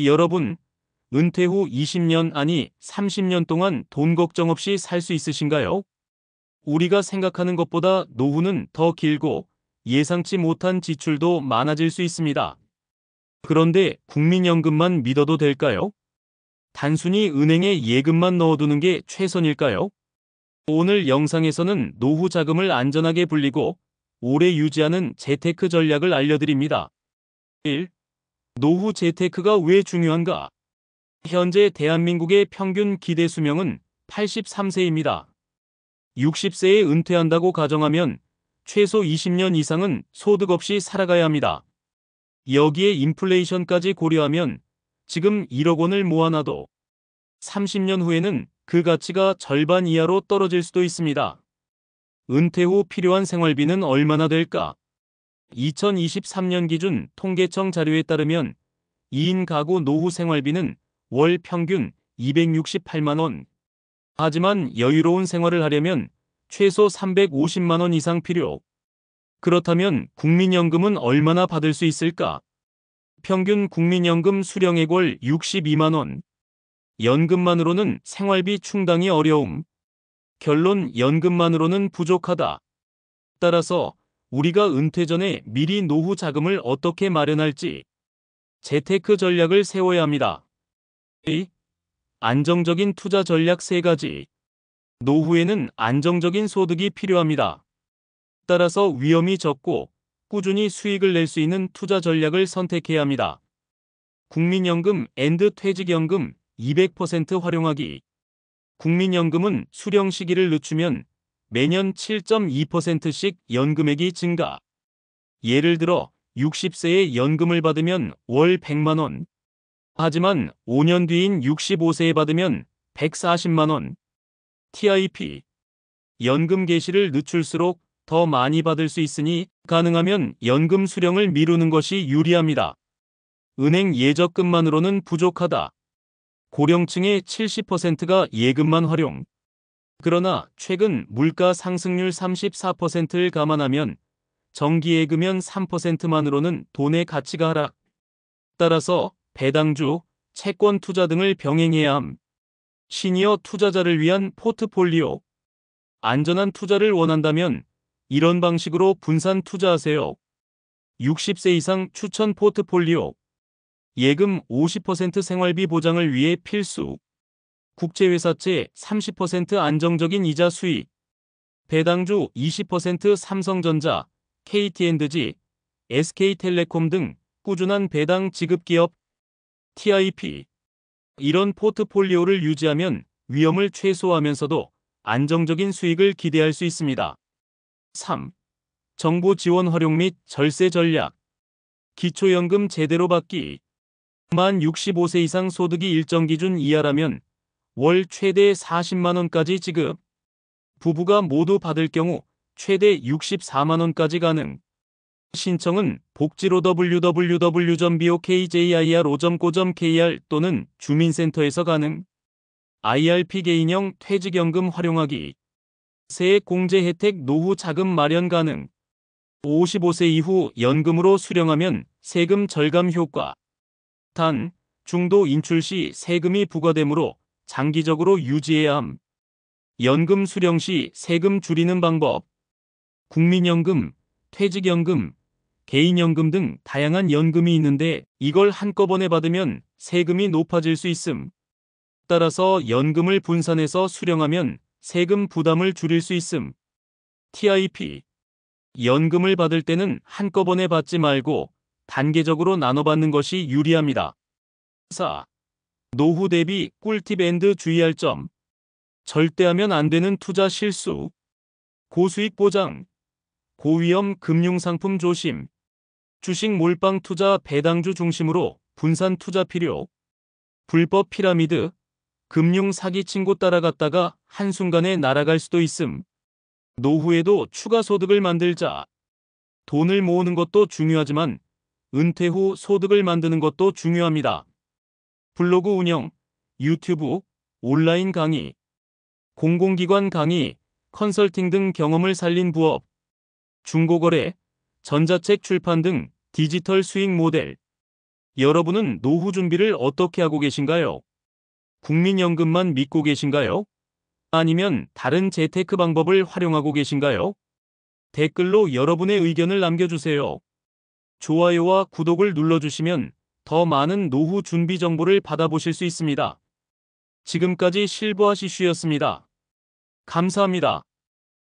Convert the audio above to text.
여러분, 은퇴 후 20년 아니 30년 동안 돈 걱정 없이 살 수 있으신가요? 우리가 생각하는 것보다 노후는 더 길고 예상치 못한 지출도 많아질 수 있습니다. 그런데 국민연금만 믿어도 될까요? 단순히 은행에 예금만 넣어두는 게 최선일까요? 오늘 영상에서는 노후 자금을 안전하게 불리고 오래 유지하는 재테크 전략을 알려드립니다. 1. 노후 재테크가 왜 중요한가? 현재 대한민국의 평균 기대 수명은 83세입니다. 60세에 은퇴한다고 가정하면 최소 20년 이상은 소득 없이 살아가야 합니다. 여기에 인플레이션까지 고려하면 지금 1억 원을 모아놔도 30년 후에는 그 가치가 절반 이하로 떨어질 수도 있습니다. 은퇴 후 필요한 생활비는 얼마나 될까? 2023년 기준 통계청 자료에 따르면 2인 가구 노후 생활비는 월 평균 268만 원. 하지만 여유로운 생활을 하려면 최소 350만 원 이상 필요. 그렇다면 국민연금은 얼마나 받을 수 있을까? 평균 국민연금 수령액 월 62만 원. 연금만으로는 생활비 충당이 어려움. 결론, 연금만으로는 부족하다. 따라서 우리가 은퇴 전에 미리 노후 자금을 어떻게 마련할지 재테크 전략을 세워야 합니다. 2. 안정적인 투자 전략 3가지. 노후에는 안정적인 소득이 필요합니다. 따라서 위험이 적고 꾸준히 수익을 낼 수 있는 투자 전략을 선택해야 합니다. 국민연금 앤드 퇴직연금 200% 활용하기. 국민연금은 수령 시기를 늦추면 매년 7.2%씩 연금액이 증가. 예를 들어 60세에 연금을 받으면 월 100만 원. 하지만 5년 뒤인 65세에 받으면 140만 원. TIP. 연금 개시를 늦출수록 더 많이 받을 수 있으니 가능하면 연금 수령을 미루는 것이 유리합니다. 은행 예적금만으로는 부족하다. 고령층의 70%가 예금만 활용. 그러나 최근 물가 상승률 34%를 감안하면 정기예금연 3%만으로는 돈의 가치가 하락. 따라서 배당주, 채권 투자 등을 병행해야 함. 시니어 투자자를 위한 포트폴리오. 안전한 투자를 원한다면 이런 방식으로 분산 투자하세요. 60세 이상 추천 포트폴리오. 예금 50% 생활비 보장을 위해 필수. 국제회사채 30% 안정적인 이자 수익. 배당주 20% 삼성전자, KT&G, SK텔레콤 등 꾸준한 배당 지급 기업. TIP. 이런 포트폴리오를 유지하면 위험을 최소화하면서도 안정적인 수익을 기대할 수 있습니다. 3. 정부 지원 활용 및 절세 전략. 기초연금 제대로 받기. 만 65세 이상 소득이 일정 기준 이하라면 월 최대 40만 원까지 지급. 부부가 모두 받을 경우 최대 64만 원까지 가능. 신청은 복지로 www.bokjir5.co.kr 또는 주민센터에서 가능. IRP 개인형 퇴직연금 활용하기. 세액공제 혜택 노후 자금 마련 가능. 55세 이후 연금으로 수령하면 세금 절감 효과. 단, 중도 인출 시 세금이 부과되므로 장기적으로 유지해야 함. 연금 수령 시 세금 줄이는 방법. 국민연금, 퇴직연금, 개인연금 등 다양한 연금이 있는데 이걸 한꺼번에 받으면 세금이 높아질 수 있음. 따라서 연금을 분산해서 수령하면 세금 부담을 줄일 수 있음. TIP. 연금을 받을 때는 한꺼번에 받지 말고 단계적으로 나눠 받는 것이 유리합니다. 4. 노후 대비 꿀팁 앤드 주의할 점. 절대 하면 안 되는 투자 실수. 고수익 보장. 고위험 금융상품 조심. 주식 몰빵 투자 배당주 중심으로 분산 투자 필요. 불법 피라미드. 금융 사기 친구 따라갔다가 한순간에 날아갈 수도 있음. 노후에도 추가 소득을 만들자. 돈을 모으는 것도 중요하지만 은퇴 후 소득을 만드는 것도 중요합니다. 블로그 운영, 유튜브, 온라인 강의, 공공기관 강의, 컨설팅 등 경험을 살린 부업, 중고거래, 전자책 출판 등 디지털 수익 모델, 여러분은 노후 준비를 어떻게 하고 계신가요? 국민연금만 믿고 계신가요? 아니면 다른 재테크 방법을 활용하고 계신가요? 댓글로 여러분의 의견을 남겨주세요. 좋아요와 구독을 눌러주시면 더 많은 노후 준비 정보를 받아보실 수 있습니다. 지금까지 실버아시슈였습니다. 감사합니다.